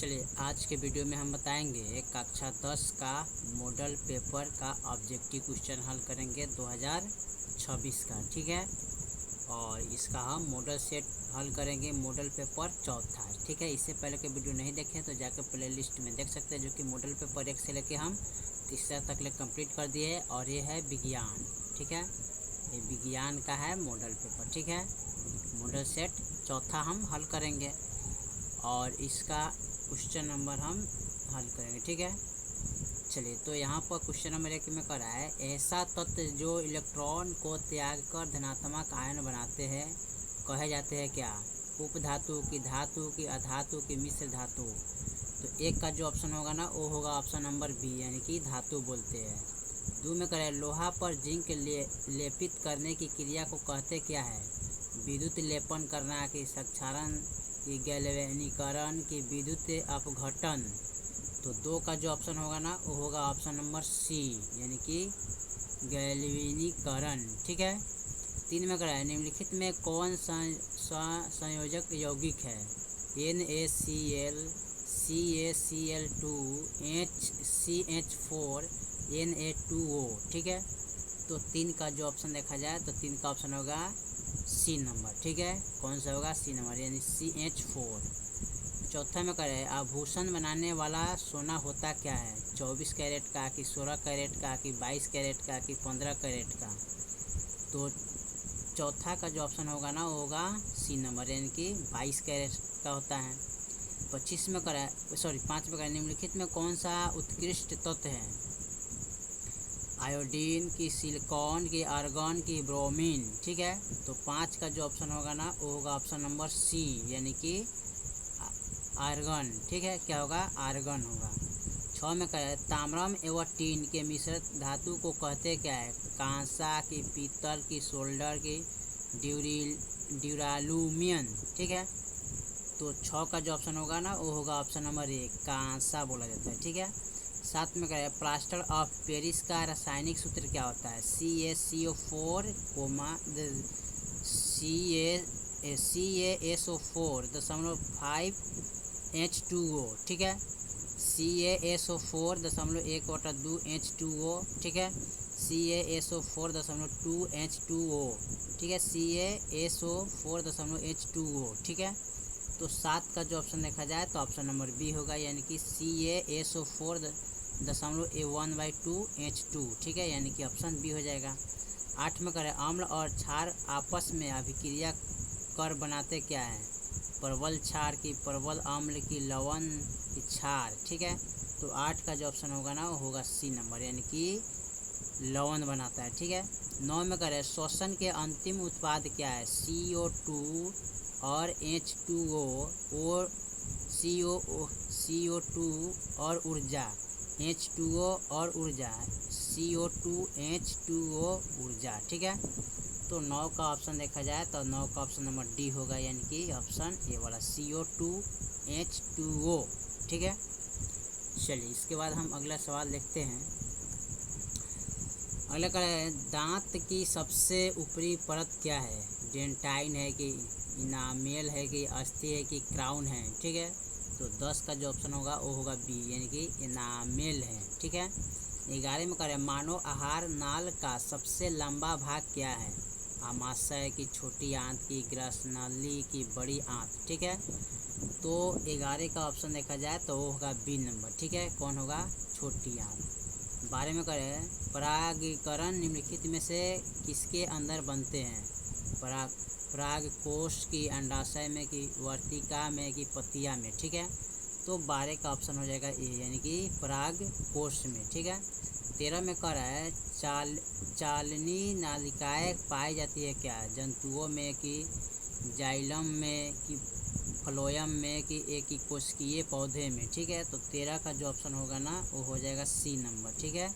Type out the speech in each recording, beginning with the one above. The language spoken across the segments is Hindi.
चलिए आज के वीडियो में हम बताएंगे कक्षा 10 का मॉडल पेपर का ऑब्जेक्टिव क्वेश्चन हल करेंगे 2026 का। ठीक है, और इसका हम मॉडल सेट हल करेंगे मॉडल पेपर चौथा। ठीक है, इससे पहले के वीडियो नहीं देखे तो जाकर प्ले लिस्ट में देख सकते हैं, जो कि मॉडल पेपर 1 से लेके हम तीसरा तक ले कंप्लीट कर दिए है। और ये है विज्ञान। ठीक है, ये विज्ञान का है मॉडल पेपर। ठीक है, मॉडल सेट चौथा हम हल करेंगे और इसका क्वेश्चन नंबर हम हल करेंगे। ठीक है, चलिए तो यहाँ पर क्वेश्चन नंबर 1 में करा है, ऐसा तत्व जो इलेक्ट्रॉन को त्याग कर धनात्मक आयन बनाते हैं कहे जाते हैं क्या? उपधातु की, धातु की, अधातु की, मिश्र धातु। तो एक का जो ऑप्शन होगा ना वो होगा ऑप्शन नंबर बी, यानी कि धातु बोलते हैं। 2 में करें, लोहा पर जिंक लेपित करने की क्रिया को कहते क्या है? विद्युत लेपन करना, कि क्षारण, कि गैल्वेनीकरण, की विद्युत अपघटन। तो 2 का जो ऑप्शन होगा ना वो होगा ऑप्शन नंबर सी, यानी कि गैल्वेनीकरण। ठीक है, 3 में करें, निम्नलिखित में कौन संयोजक यौगिक है? NaCl, CaCl2, HCH4, Na2O। ठीक है, तो 3 का जो ऑप्शन देखा जाए तो 3 का ऑप्शन होगा सी नंबर। ठीक है, कौन सा होगा? सी नंबर, यानी CH4। चौथा में करें, आभूषण बनाने वाला सोना होता क्या है? 24 कैरेट का, कि 16 कैरेट का, कि 22 कैरेट का, कि 15 कैरेट का। तो चौथा का जो ऑप्शन होगा ना वो होगा सी नंबर, यानी कि 22 कैरेट का होता है। 5 में करें, निम्नलिखित में कौन सा उत्कृष्ट तत्व है? आयोडीन, की सिलिकॉन, की आर्गन, की ब्रोमीन। ठीक है, तो 5 का जो ऑप्शन होगा ना वो होगा ऑप्शन नंबर सी, यानी कि आर्गन। ठीक है, क्या होगा? आर्गन होगा। 6 में करें, ताम्रम एवं टीन के मिश्रित धातु को कहते क्या है? कांसा, की पीतल, की सोल्डर, की ड्यूरालुमियन। ठीक है, तो 6 का जो ऑप्शन होगा ना वो होगा ऑप्शन नंबर ए, कांसा बोला जाता है। ठीक है, 7 में करें, प्लास्टर ऑफ पेरिस का रासायनिक सूत्र क्या होता है? CaCO4, CaSO4.5H2O। ठीक है, CaSO4.1/2 H2O। ठीक है, CaSO4.2 H2O। ठीक है, CaSO4.H2O। ठीक है, तो 7 का जो ऑप्शन देखा जाए तो ऑप्शन नंबर बी होगा, यानी कि CaSO4.1/2 H2। ठीक है, यानी कि ऑप्शन बी हो जाएगा। 8 में करें, अम्ल और क्षार आपस में अभिक्रिया कर बनाते क्या है? प्रबल क्षार, की प्रबल अम्ल, की लवण, की क्षार। ठीक है, तो 8 का जो ऑप्शन होगा ना वो होगा सी नंबर, यानी कि लवण बनाता है। ठीक है, 9 में करें, श्वसन के अंतिम उत्पाद क्या है? CO2 और H2O, और CO2 और ऊर्जा, H2O और ऊर्जा, CO2 H2O ऊर्जा। ठीक है, तो 9 का ऑप्शन देखा जाए तो 9 का ऑप्शन नंबर डी होगा, यानी कि ऑप्शन ए वाला CO2 H2O। ठीक है, चलिए इसके बाद हम अगला सवाल देखते हैं। अगला का है, दांत की सबसे ऊपरी परत क्या है? डेंटाइन है, कि इनामेल है, कि अस्थि है, कि क्राउन है। ठीक है, तो 10 का जो ऑप्शन होगा वो होगा बी, यानी कि इनामेल है। ठीक है, 11 में करें, मानव आहार नाल का सबसे लंबा भाग क्या है? आमाशय, की छोटी आंत, की ग्रसनली, की बड़ी आंत। ठीक है, तो 11 का ऑप्शन देखा जाए तो वो होगा बी नंबर। ठीक है, कौन होगा? छोटी आंत। 12 में करें, परागीकरण निम्नलिखित में से किसके अंदर बनते हैं? पराग कोश, की अंडाशय में, की वर्तिका में, की पतिया में। ठीक है, तो 12 का ऑप्शन हो जाएगा ए, यानी कि पराग कोश में। ठीक है, 13 में कर है, चालनी नालिकाएँ पाई जाती है क्या? जंतुओं में, कि जाइलम में, कि फ्लोयम में, कि एक कोशिकीय पौधे में। ठीक है, तो 13 का जो ऑप्शन होगा ना वो हो जाएगा सी नंबर। ठीक है,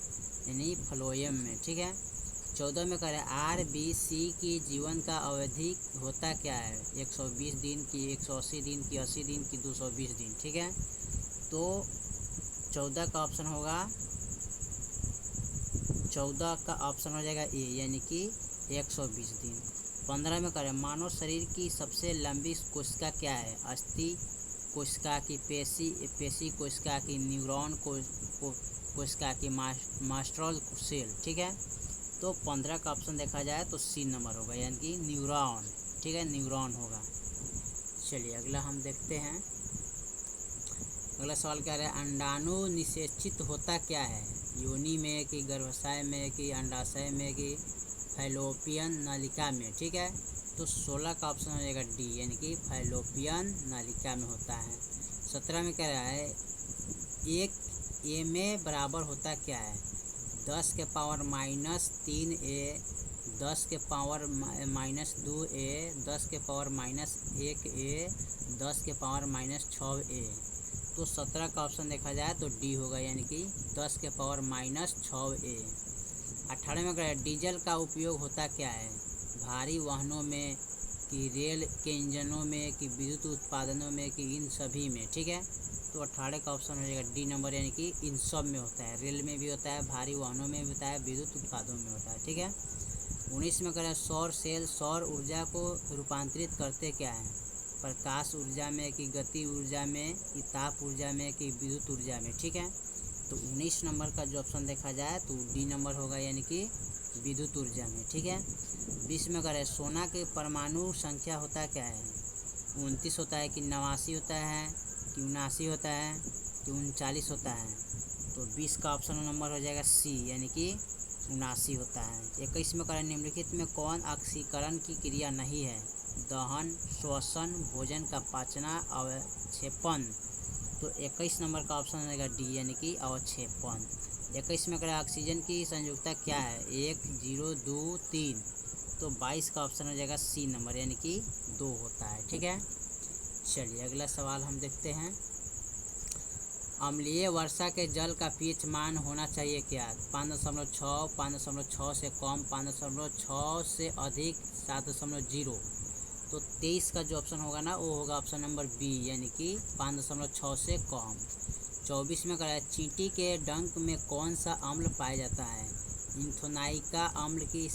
यानी फ्लोयम में। ठीक है, 14 में करें, RBC की जीवन का अवधि होता क्या है? 120 दिन, की 180 दिन, की 80 दिन, की 220 दिन। ठीक है, तो 14 का ऑप्शन होगा, 14 का ऑप्शन हो जाएगा ए, यानी कि 120 दिन। 15 में करें, मानव शरीर की सबसे लंबी कोशिका क्या है? अस्थि, कोशिका की पेशी कोशिका की न्यूरॉन कोशिका की मास्टरल सेल, ठीक है। तो 15 का ऑप्शन देखा जाए तो सी नंबर होगा, यानी कि न्यूरॉन, ठीक है, न्यूरॉन होगा। चलिए अगला हम देखते हैं। अगला सवाल क्या है, अंडाणु निषेचित होता क्या है? योनि में कि गर्भाशय में कि अंडाशय में कि फैलोपियन नलिका में, ठीक है। तो 16 का ऑप्शन हो जाएगा डी, यानी कि फैलोपियन नलिका में होता है। 17 में कह रहा है, एक ए में बराबर होता क्या है? 10 के पावर -3a, 10 के पावर -2a, 10 के पावर -1a, 10 के पावर -6a। तो 17 का ऑप्शन देखा जाए तो डी होगा, यानी कि 10 के पावर -6a। 18 में कह डीजल का उपयोग होता क्या है? भारी वाहनों में कि रेल के इंजनों में कि विद्युत उत्पादनों में कि इन सभी में, ठीक है। तो 18 का ऑप्शन हो जाएगा डी नंबर, यानी कि इन सब में होता है। रेल में भी होता है, भारी वाहनों में भी होता है, विद्युत उत्पादों में होता है, ठीक है। 19 में कह रहा है, सौर सेल सौर ऊर्जा को रूपांतरित करते क्या है? प्रकाश ऊर्जा में कि गति ऊर्जा में कि ताप ऊर्जा में कि विद्युत ऊर्जा में, ठीक है। तो 19 नंबर का जो ऑप्शन देखा जाए तो डी नंबर होगा, यानी कि विद्युत ऊर्जा में, ठीक है। 20 में कह रहे सोना के परमाणु संख्या होता क्या है? 29 होता है कि 89 होता है कि 79 होता है कि 39 होता है? तो 20 का ऑप्शन नंबर हो जाएगा सी, यानी कि 79 होता है। 21 में कह रहे निम्नलिखित में कौन ऑक्सीकरण की क्रिया नहीं है? दहन, श्वसन, भोजन का पाचना, अवक्षेपण। तो 21 नंबर का ऑप्शन हो जाएगा डी, यानी कि अवक्षेपण। 21 में कह रहे ऑक्सीजन की संयुक्ता क्या है? 1, 0, 2, 3। तो 22 का ऑप्शन हो जाएगा सी नंबर, यानी कि 2 होता है, ठीक है। चलिए अगला सवाल हम देखते हैं। अम्लीय वर्षा के जल का पीएच मान होना चाहिए क्या? 5.6, 5.6 से कम, 5.6 से अधिक, 7.0। तो 23 का जो ऑप्शन होगा ना वो होगा ऑप्शन नंबर बी, यानी कि 5.6 से कम। 24 में कह रहा है चींटी के डंक में कौन सा अम्ल पाया जाता है? इथेनॉइक अम्ल की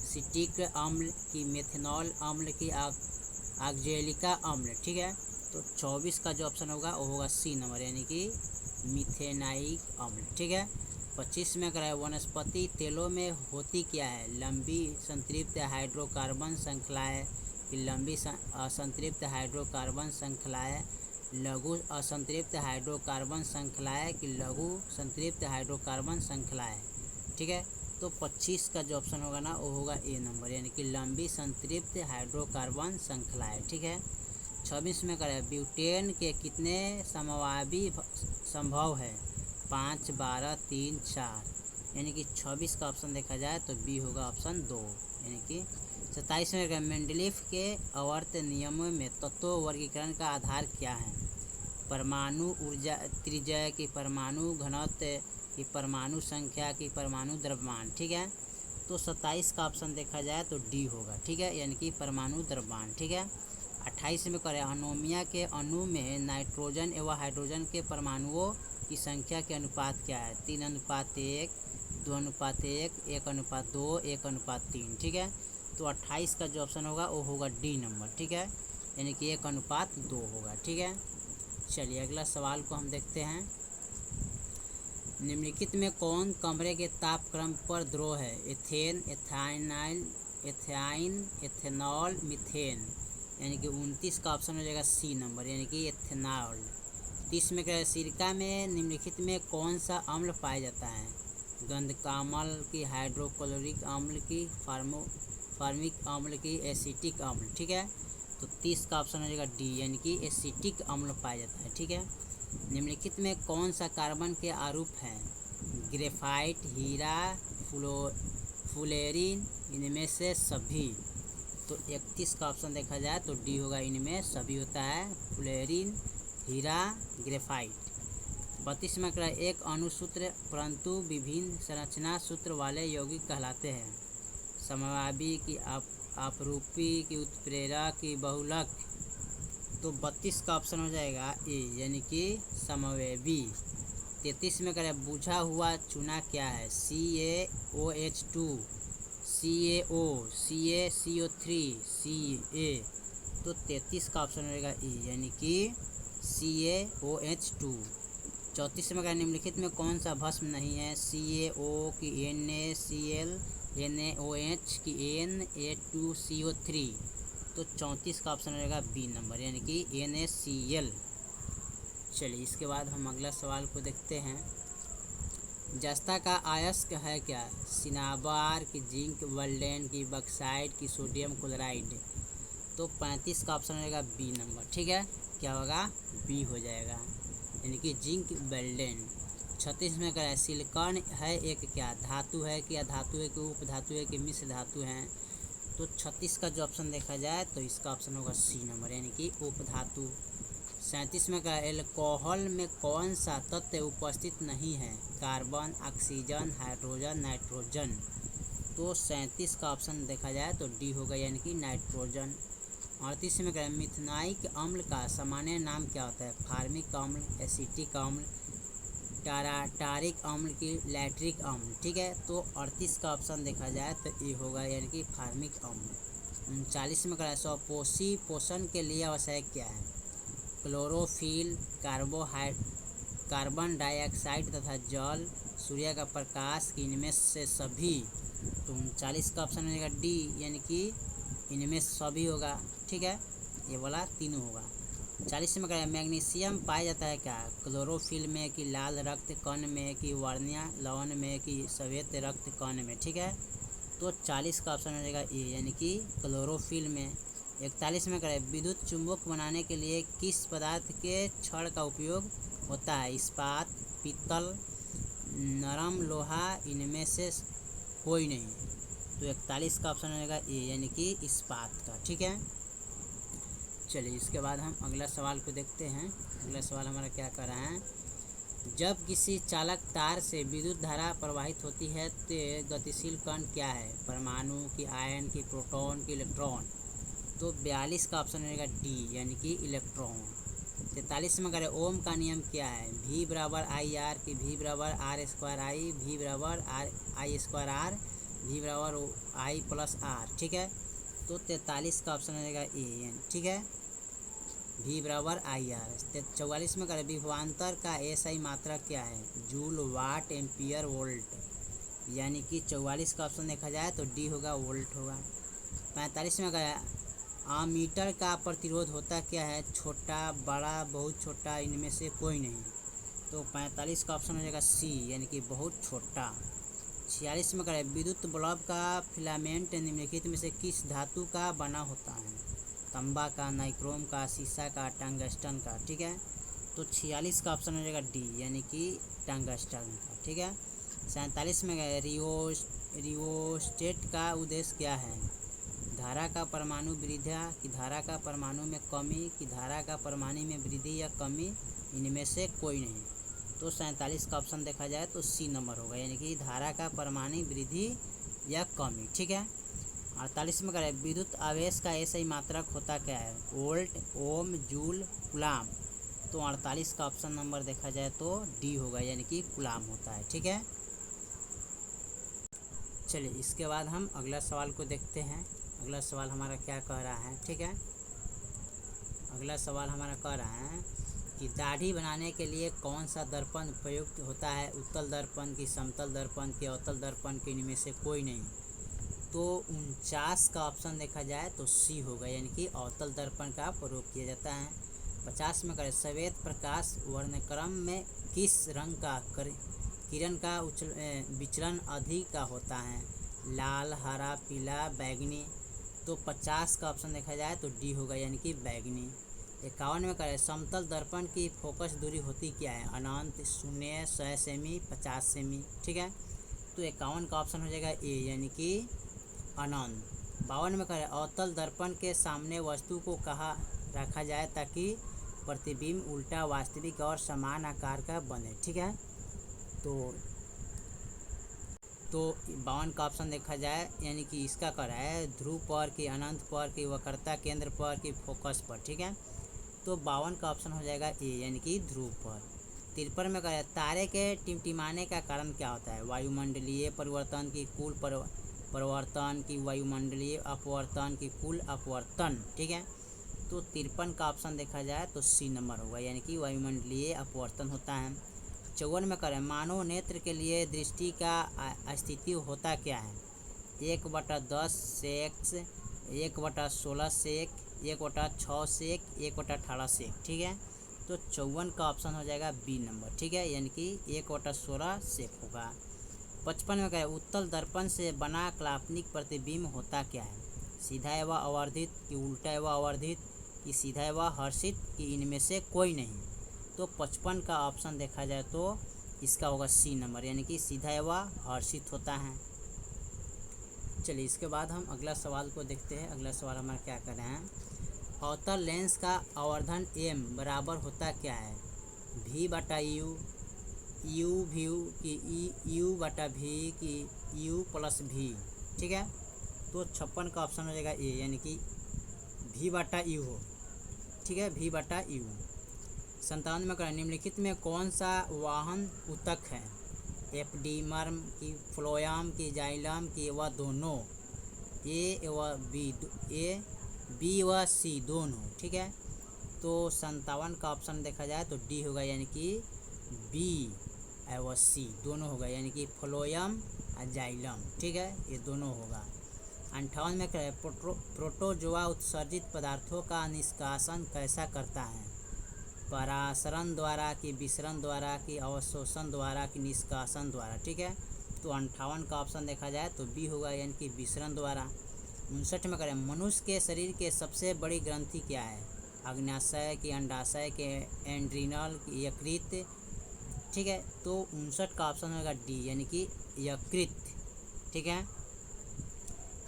सिट्रिक अम्ल की मेथनॉल अम्ल की ऑक्जेलिका अम्ल, ठीक है। तो 24 का जो ऑप्शन होगा वो होगा सी नंबर, यानी कि मिथेनाइक अम्ल, ठीक है। 25 में कह रहा है वनस्पति तेलों में होती क्या है? लंबी संतृप्त हाइड्रोकार्बन श्रृंखलाएं कि लंबी असंतृप्त हाइड्रोकार्बन श्रृंखलाएं, लघु असंतृप्त हाइड्रोकार्बन श्रृंखलाएं कि लघु संतृप्त हाइड्रोकार्बन श्रृंखलाएं, ठीक है। तो 25 का जो ऑप्शन होगा ना वो होगा ए नंबर, यानी कि लंबी संतृप्त हाइड्रोकार्बन श्रृंखलाएं, ठीक है। 26 में करें ब्यूटेन के कितने समवायी संभव है? 5, 12, 3, 4। यानी कि 26 का ऑप्शन देखा जाए तो बी होगा ऑप्शन 2, यानी कि 27 में करें मेंडलीफ के आवर्त नियमों में तत्व वर्गीकरण का आधार क्या है? परमाणु ऊर्जा त्रिज्या की, परमाणु घनत्व की, परमाणु संख्या की, परमाणु द्रव्यमान, ठीक है। तो 27 का ऑप्शन देखा जाए तो डी होगा, ठीक है, यानी कि परमाणु द्रव्यमान, ठीक है। 28 में करें अमोनिया के अणु में नाइट्रोजन एवं हाइड्रोजन के परमाणुओं की संख्या के अनुपात क्या है? 3:1, 2:1, 1:2, 1:3, ठीक है। तो 28 का जो ऑप्शन होगा वो होगा डी नंबर, ठीक है, यानी कि 1:2 होगा, ठीक है। चलिए अगला सवाल को हम देखते हैं। निम्नलिखित में कौन कमरे के तापक्रम पर द्रव है? Ethane, ethynyl, ethyne, ethanol, methane. यानी कि 29 का ऑप्शन हो जाएगा सी नंबर, यानी कि एथेनॉल। 30 में कह सिरका में निम्नलिखित में कौन सा अम्ल पाया जाता है? गंधकाम्ल की, हाइड्रोक्लोरिक अम्ल की, फार्मिक अम्ल की, एसिटिक अम्ल, ठीक है। तो 30 का ऑप्शन हो जाएगा डी, यानी कि एसिटिक अम्ल पाया जाता है, ठीक है। निम्नलिखित में कौन सा कार्बन के आरूप हैं? ग्रेफाइट, हीरा, फुलेरिन, इनमें से सभी। तो 31 का ऑप्शन देखा जाए तो डी होगा, इनमें सभी होता है, फुलेरिन, हीरा, ग्रेफाइट। 32 में कह एक अणुसूत्र परंतु विभिन्न संरचना सूत्र वाले यौगिक कहलाते हैं? समवायी की, आपरूपी की, उत्प्रेरक की, बहुलक। तो 32 का ऑप्शन हो जाएगा ए, यानी कि समवायी। 33 में करें बुझा हुआ चूना क्या है? CaOH2, CaO, CaCO3, Ca। तो तो 33 का ऑप्शन रहेगा ई, यानी कि CaOH2। 34 में निम्नलिखित में कौन सा भस्म नहीं है? CaO की NaCl, NaOH की Na2CO3। तो 34 का ऑप्शन रहेगा बी नंबर, यानी कि NaCl। चलिए इसके बाद हम अगला सवाल को देखते हैं। जस्ता का अयस्क है क्या? सिनाबार की, जिंक, वेल्डेन की, बक्साइड की, सोडियम क्लोराइड। तो 35 का ऑप्शन रहेगा बी नंबर, ठीक है। क्या होगा? बी हो जाएगा, यानी कि जिंक, वेल्डेन। 36 में क्या है? सिलिकॉन है एक क्या? धातु है कि अधातु है कि उप धातु है कि मिश्र धातु है? तो 36 का जो ऑप्शन देखा जाए तो इसका ऑप्शन होगा सी नंबर, यानी कि उप धातु। 37 में क्या है? एल्कोहल में कौन सा तत्व उपस्थित नहीं है? Carbon, oxygen, hydrogen, nitrogen. तो 37 का ऑप्शन देखा जाए तो डी होगा, यानी कि नाइट्रोजन। 38 में क्या है? मिथनाइक अम्ल का सामान्य नाम क्या होता है? फार्मिक अम्ल, एसिटिक अम्ल, टारिक अम्ल की लैट्रिक अम्ल, ठीक है। तो 38 का ऑप्शन देखा जाए तो ये होगा, यानी कि फार्मिक अम्ल। 39 में क्या है? स्वपोषी पोषण के लिए आवश्यक क्या है? क्लोरोफिल, कार्बन डाइऑक्साइड तथा जल, सूर्य का प्रकाश, इनमें से सभी। तो 39 का ऑप्शन रहेगा डी, यानी कि इनमें सभी होगा, ठीक है। ये वाला तीनों होगा। 40 में क्या है? मैग्नीशियम पाया जाता है क्या? क्लोरोफिल में कि लाल रक्त कण में कि वर्णीय लवण में कि श्वेत रक्त कण में, ठीक है। तो 40 का ऑप्शन रहेगा ए, यानी कि क्लोरोफिल में। 41 में क्या है? विद्युत चुंबक बनाने के लिए किस पदार्थ के छड़ का उपयोग होता है? इस्पात, पीतल, नरम लोहा, इनमें से कोई नहीं। तो 41 का ऑप्शन रहेगा ए, यानी कि इस्पात का, ठीक है। चलिए इसके बाद हम अगला सवाल को देखते हैं। अगला सवाल हमारा क्या कर रहा है? जब किसी चालक तार से विद्युत धारा प्रवाहित होती है तो गतिशील कण क्या है? परमाणु की, आयन की, प्रोटॉन की, इलेक्ट्रॉन। तो 42 का ऑप्शन रहेगा डी, यानी कि इलेक्ट्रॉन। 43 में करें ओम का नियम क्या है? V बराबर IR की, V बराबर R²I, V बराबर I²R, V बराबर I+R, ठीक है। तो 43 का ऑप्शन रहेगा ए, ठीक है, V बराबर IR। 44 में करें विभवांतर का SI मात्रा क्या है? जूल, वाट, एम्पियर, वोल्ट। यानी कि 44 का ऑप्शन देखा जाए तो डी होगा, वोल्ट होगा। 45 में करें आमीटर का प्रतिरोध होता क्या है? छोटा, बड़ा, बहुत छोटा, इनमें से कोई नहीं। तो 45 का ऑप्शन हो जाएगा सी, यानी कि बहुत छोटा। 46 में करें विद्युत बल्ब का फिलामेंट निम्नलिखित में से किस धातु का बना होता है? तांबा का, नाइक्रोम का, सीसा का, टंगस्टन का, ठीक है। तो 46 का ऑप्शन हो जाएगा डी, यानी कि टंगस्टन का, ठीक है। 47 में रिओस्टेट का उद्देश्य क्या है? धारा का परमाणु वृद्धि की, धारा का परमाणु में कमी की, धारा का परमाणु में वृद्धि या कमी, इनमें से कोई नहीं। तो 47 का ऑप्शन देखा जाए तो सी नंबर होगा, यानी कि धारा का परमाणु वृद्धि या कमी, ठीक है। 48 में करें विद्युत आवेश का ऐसा ही मात्रक होता क्या है? वोल्ट, ओम, जूल, कूलाम। तो 48 का ऑप्शन नंबर देखा जाए तो डी होगा, यानी कि कूलाम होता है, ठीक है। चलिए इसके बाद हम अगला सवाल को देखते हैं। अगला सवाल हमारा क्या कह रहा है, ठीक है। अगला सवाल हमारा कह रहा है कि दाढ़ी बनाने के लिए कौन सा दर्पण प्रयुक्त होता है? उत्तल दर्पण की, समतल दर्पण की, अवतल दर्पण की, इनमें से कोई नहीं। तो 49 का ऑप्शन देखा जाए तो सी होगा, यानी कि अवतल दर्पण का प्रयोग किया जाता है। 50 में करें श्वेत प्रकाश वर्णक्रम में किस रंग का किरण का विचलन अधिक का होता है? लाल, हरा, पीला, बैंगनी। तो 50 का ऑप्शन देखा जाए तो डी होगा, यानी कि बैंगनी। 51 में करें समतल दर्पण की फोकस दूरी होती क्या है? अनंत, 0, 100 सेमी, 50 सेमी, ठीक है। तो 51 का ऑप्शन हो जाएगा ए, यानी कि अनंत। 52 में करें अवतल दर्पण के सामने वस्तु को कहाँ रखा जाए ताकि प्रतिबिंब उल्टा, वास्तविक और समान आकार का बने, ठीक है। तो 52 का ऑप्शन देखा जाए, यानी कि इसका कर है ध्रुव पर कि, अनंत पर कि, वक्रता केंद्र पर कि, फोकस पर, ठीक है। तो 52 का ऑप्शन हो जाएगा ए, यानी कि ध्रुव पर। 53 में करें तारे के टिमटिमाने का कारण क्या होता है? वायुमंडलीय परिवर्तन की, कुल परिवर्तन की, वायुमंडलीय अपवर्तन की, कुल अपवर्तन, ठीक है। तो 53 का ऑप्शन देखा जाए तो सी नंबर होगा, यानी कि वायुमंडलीय अपवर्तन होता है। 54 में करें, मानव नेत्र के लिए दृष्टि का अस्तित्व होता क्या है? 1/10 सेक्स, 1/16 सेक, 1/6 सेक, 1/18 सेक। ठीक है, तो 54 का ऑप्शन हो जाएगा बी नंबर। ठीक है, यानी कि 1/16 सेक होगा। 55 में कहें, उत्तल दर्पण से बना काल्पनिक प्रतिबिंब होता क्या है? सीधा एवं आवर्धित, कि उल्टा एवं आवर्धित, कि सीधा एवं हर्षित, कि इनमें से कोई नहीं? तो 55 का ऑप्शन देखा जाए तो इसका होगा सी नंबर, यानी कि सीधा एवं हर्षित होता है। चलिए इसके बाद हम अगला सवाल को देखते हैं। अगला सवाल हमारा क्या कर रहे हैं, अवतल लेंस का आवर्धन m बराबर होता क्या है? v/u, u/v, कि u/v, कि u+v। ठीक है, तो 56 का ऑप्शन हो जाएगा ए, यानी कि v/u हो। ठीक है, v/u। 57 में करें, निम्नलिखित में कौन सा वाहन ऊतक है? एपिडर्म, की फ्लोएम, की जाइलम, की व दोनों? ए व बी, ए बी व सी दोनों। ठीक है, तो 57 का ऑप्शन देखा जाए तो डी होगा, यानी कि बी व सी दोनों होगा, यानी कि फ्लोएम और जाइलम। ठीक है, ये दोनों होगा। 58 में करें, प्रोटोजोआ उत्सर्जित पदार्थों का निष्कासन कैसा करता है? परासरण द्वारा, कि विसरण द्वारा, कि अवशोषण द्वारा, कि निष्कासन द्वारा? ठीक है, तो 58 का ऑप्शन देखा जाए तो बी होगा, यानी कि विसरण द्वारा। 59 में करें, मनुष्य के शरीर के सबसे बड़ी ग्रंथि क्या है? अग्न्याशय, की अंडाशय, के एंड्रिनल, की यकृत? ठीक है, तो 59 का ऑप्शन होगा डी, यानी कि यकृत। ठीक है,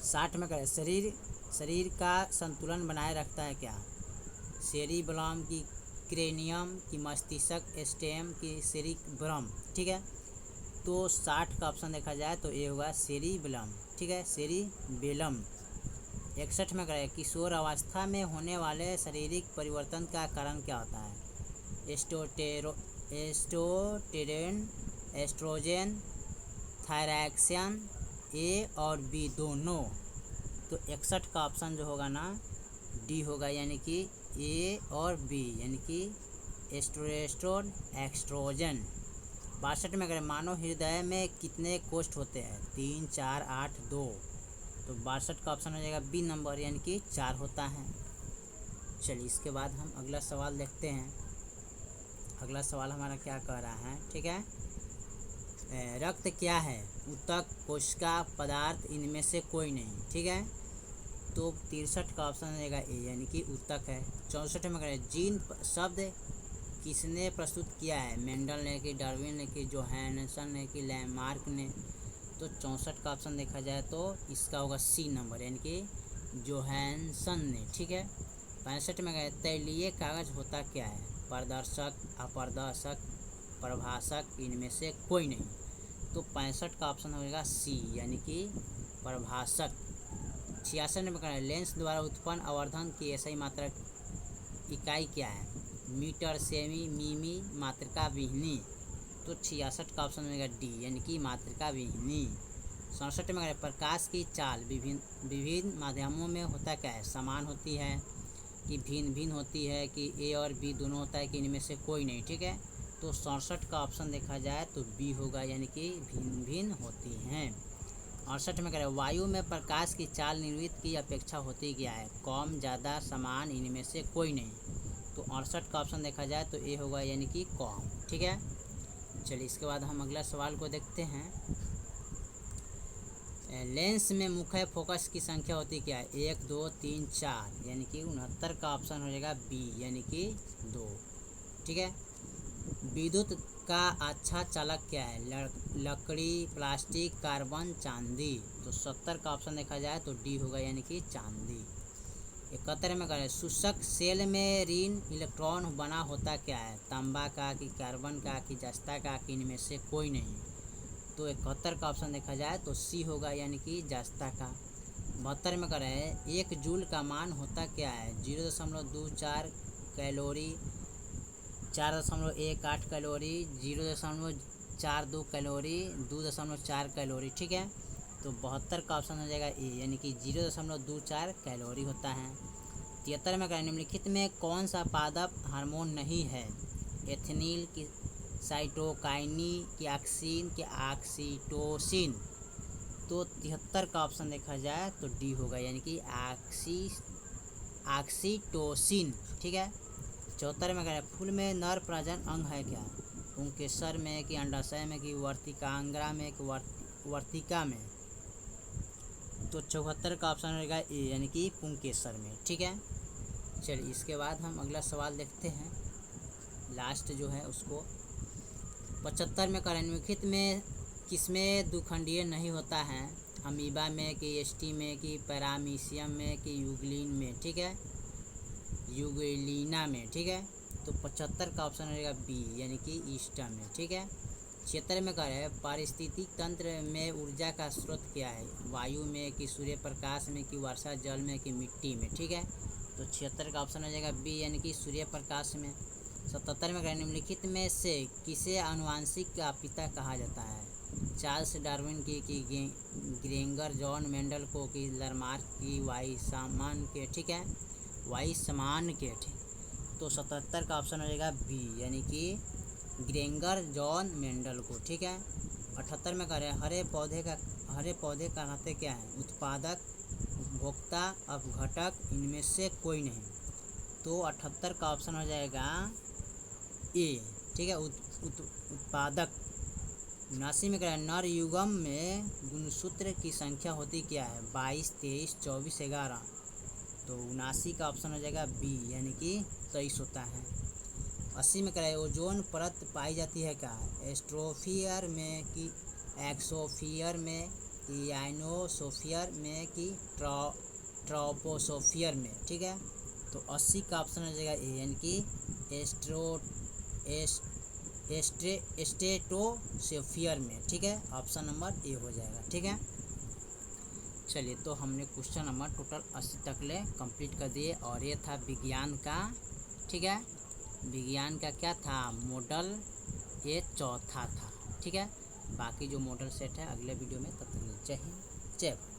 60 में करें, शरीर का संतुलन बनाए रखता है क्या? सेरिबलम, की क्रेनियम, की मस्तिष्क, स्टेम, की सेरिब्रम? ठीक है, तो 60 का ऑप्शन देखा जाए तो ये होगा सेरिबलम। ठीक है, सेरिबेलम। 61 में करें, किशोर अवस्था में होने वाले शारीरिक परिवर्तन का कारण क्या होता है? एस्टोटेरोन, एस्ट्रोजन, थायरॉक्सिन, ए और बी दोनों? तो 61 का ऑप्शन जो होगा ना डी होगा, यानी कि ए और बी, यानी कि एस्ट्रोस्टेरोन, एस्ट्रोजन। 62 में अगर मानव हृदय में कितने कोष्ठ होते हैं? 3, 4, 8, 2? तो 62 का ऑप्शन हो जाएगा बी नंबर, यानी कि 4 होता है। चलिए इसके बाद हम अगला सवाल देखते हैं। अगला सवाल हमारा क्या कह रहा है? ठीक है, रक्त क्या है? ऊतक, कोशिका, पदार्थ, इनमें से कोई नहीं? ठीक है, तो 63 का ऑप्शन रहेगा ए, यानी कि ऊतक है। 64 में करें, जीन शब्द किसने प्रस्तुत किया है? मेंडल ने, कि डार्विन ने, कि जोहानसन ने, कि लैमार्क ने? तो 64 का ऑप्शन देखा जाए तो इसका होगा सी नंबर, यानी कि जोहानसन ने। ठीक है, 65 में करें, तैलीय कागज होता क्या है? पारदर्शक, अपारदर्शक, प्रभाषक, इनमें से कोई नहीं? तो 65 का ऑप्शन होगा सी, यानी कि प्रभाषक। 66 में करें, लेंस द्वारा उत्पन्न आवर्धन की ऐसी मात्रक इकाई क्या है? मीटर, सेमी, मिमी, मात्रिका विहीनी? तो 66 का ऑप्शन होगा डी, यानी कि मात्रिका विहीनी। 67 में करें, प्रकाश की चाल विभिन्न माध्यमों में होता क्या है? समान होती है, कि भिन्न भिन्न होती है, कि ए और बी दोनों होता है, कि इनमें से कोई नहीं? ठीक है, तो 67 का ऑप्शन देखा जाए तो बी होगा, यानी कि भिन्न भिन्न होती हैं। 68 में करें, वायु में प्रकाश की चाल निर्वित की अपेक्षा होती क्या है? कम, ज़्यादा, समान, इनमें से कोई नहीं? तो 68 का ऑप्शन देखा जाए तो ए होगा, यानी कि कम। ठीक है, चलिए इसके बाद हम अगला सवाल को देखते हैं। लेंस में मुख्य फोकस की संख्या होती क्या है? 1, 2, 3, 4, यानी कि 69 का ऑप्शन हो जाएगा बी, यानी कि 2। ठीक है, विद्युत का अच्छा चालक क्या है? लकड़ी, प्लास्टिक, कार्बन, चांदी? तो 70 का ऑप्शन देखा जाए तो डी होगा, यानी कि चांदी। 71 में करें, शुष्क सेल में ऋण इलेक्ट्रॉन बना होता क्या है? तांबा का, कि कार्बन का, कि जस्ता का, कि इनमें से कोई नहीं? तो 71 का ऑप्शन देखा जाए तो सी होगा, यानी कि जस्ता का। 72 में करें, 1 जूल का मान होता क्या है? 0.24 कैलोरी, 4.18 कैलोरी, 0.42 कैलोरी, 2.4 कैलोरी? ठीक है, तो 72 का ऑप्शन हो जाएगा ए, यानी कि 0.24 कैलोरी होता है। 73 में करें निम्नलिखित में कौन सा पादप हार्मोन नहीं है? एथिनिल की साइटोकाइनी की ऑक्सीन की ऑक्सीटोसिन। तो 73 का ऑप्शन देखा जाए तो डी होगा, यानी कि ऑक्सीटोसिन। ठीक है। 74 में करें फूल में नर प्रजनन अंग है क्या? पुंकेसर में कि अंडाशय में कि वर्तिकांग्रा में कि वर्तिका में? तो 74 का ऑप्शन रहेगा ए, यानी कि पुंकेसर में। ठीक है। चलिए इसके बाद हम अगला सवाल देखते हैं, लास्ट जो है उसको। 75 में करें निम्नलिखित में किसमें दुखंडीय नहीं होता है? अमीबा में कि एस्टी में कि पैरामीशियम में कि यूग्लिन में? ठीक है, यूग्लिना में। ठीक है। तो 75 का ऑप्शन रहेगा बी, यानी कि ईस्टा में। ठीक है। 76 में करें पारिस्थितिक तंत्र में ऊर्जा का स्रोत क्या है? वायु में कि सूर्य प्रकाश में कि वर्षा जल में कि मिट्टी में? ठीक है। तो 76 का ऑप्शन हो जाएगा बी, यानी कि सूर्य प्रकाश में। 77 में करें निम्नलिखित में से किसे आनुवांशिक का पिता कहा जाता है? चार्ल्स डार्विन की कि ग्रेंगर जॉन मेंडल को कि लरमार्क की वाइसमान के? ठीक है, वाइसमान के। ठीक। तो 77 का ऑप्शन हो जाएगा बी, यानी कि ग्रेंगर जॉन मेंडल को। ठीक है। 78 में करें हरे पौधे का कहते क्या है? उत्पादक, उपभोक्ता, अपघटक, इनमें से कोई नहीं। तो 78 का ऑप्शन हो जाएगा ए। ठीक है, उत्पादक। 79 में करें नर युगम में गुणसूत्र की संख्या होती क्या है? 22, 23, 24, 11। तो 79 का ऑप्शन हो जाएगा बी, यानी कि 23 होता है। 80 में करें ओजोन परत पाई जाती है क्या? एस्ट्रोफियर में कि एक्सोफियर में कि आइनोसोफियर में कि ट्रोपोसोफियर में? ठीक है। तो 80 का ऑप्शन हो जाएगा ए, यानी कि स्ट्रेटोसोफियर में। ठीक है, ऑप्शन नंबर ए हो जाएगा। ठीक है। चलिए, तो हमने क्वेश्चन नंबर टोटल 80 तक ले कंप्लीट कर दिए, और ये था विज्ञान का। ठीक है, विज्ञान का क्या था? मॉडल ये चौथा था। ठीक है। बाकी जो मॉडल सेट है अगले वीडियो में, तब तक जय हिंद, जय भारत।